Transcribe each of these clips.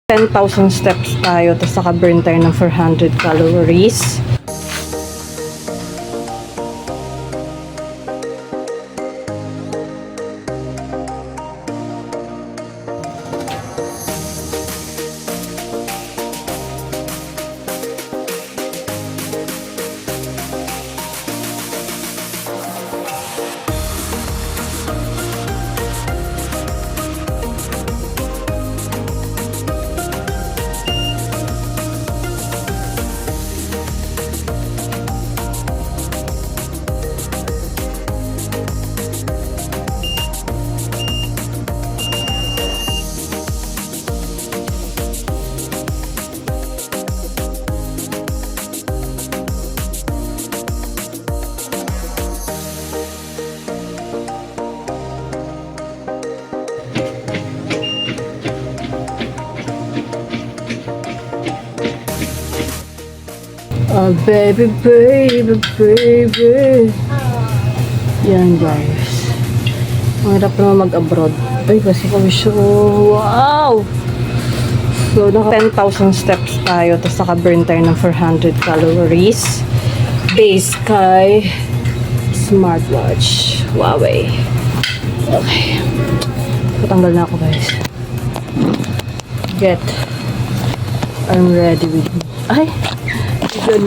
10,000 steps tayo, tapos naka-burn tayo ng 400 calories. Oh, baby, baby, baby. Yan, guys. Ang hirap naman mag-abroad. Ay, kasi kami siya. Wow! So, naka 10,000 steps tayo. Tapos naka-burn tayo ng 400 calories. Base kay smartwatch. Huawei. Okay. Patanggal na ako, guys. Get. I'm ready with me. Ay! Good.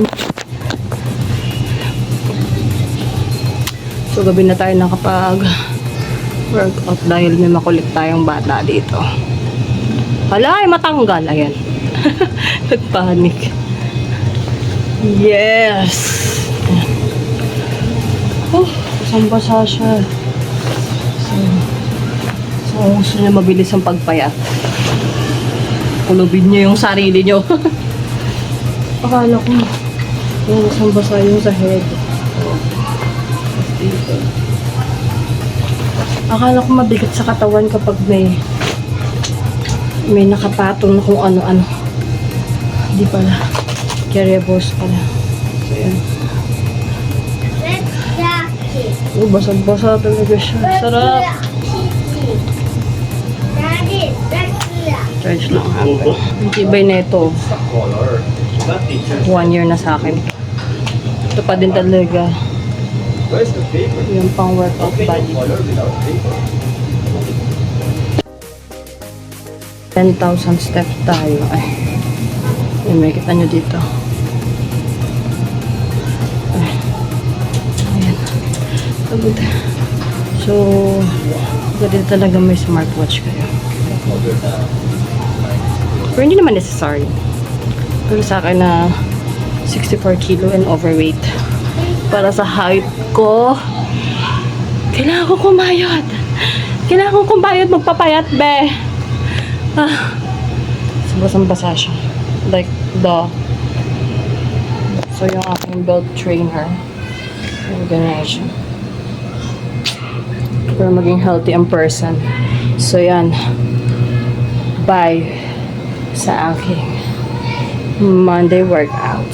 So, gabi na tayo nakapag-workout dahil may makulit tayong bata dito. Hala, ay matanggal. Ayan. Nagpanik. Yes! Ayan. Oh, basang-basa siya. So, gusto niya mabilis ang pagpayat. Kulubin niyo yung sarili niyo. Akala ko, basang-basa yung sa head. Dito. Akala ko mabigat sa katawan kapag may nakapatong na kung ano-ano. Hindi pala. Carry-a-boss pala. So, yan. Oh, basang-basa talaga siya. Sarap. Charge lang hanggang. Ang tibay na ito. 1 year na sa akin. Ito pa din talaga. Yung pang workout body. 10,000 steps tayo. Ay. May kita nyo dito. Ay. Ayan. So, pwede talaga may smartwatch kayo. Pero hindi naman necessary. Pero sa akin na 64 kilo and overweight. Para sa height ko, kailangan ko kumayod. Kailangan ko kumayod, magpapayat, be. Ah, basang-basa siya. Like the... So, yung aking belt trainer. Ganyan siya. Para maging healthy ang person. So, yan. Bye sa aking Monday workout.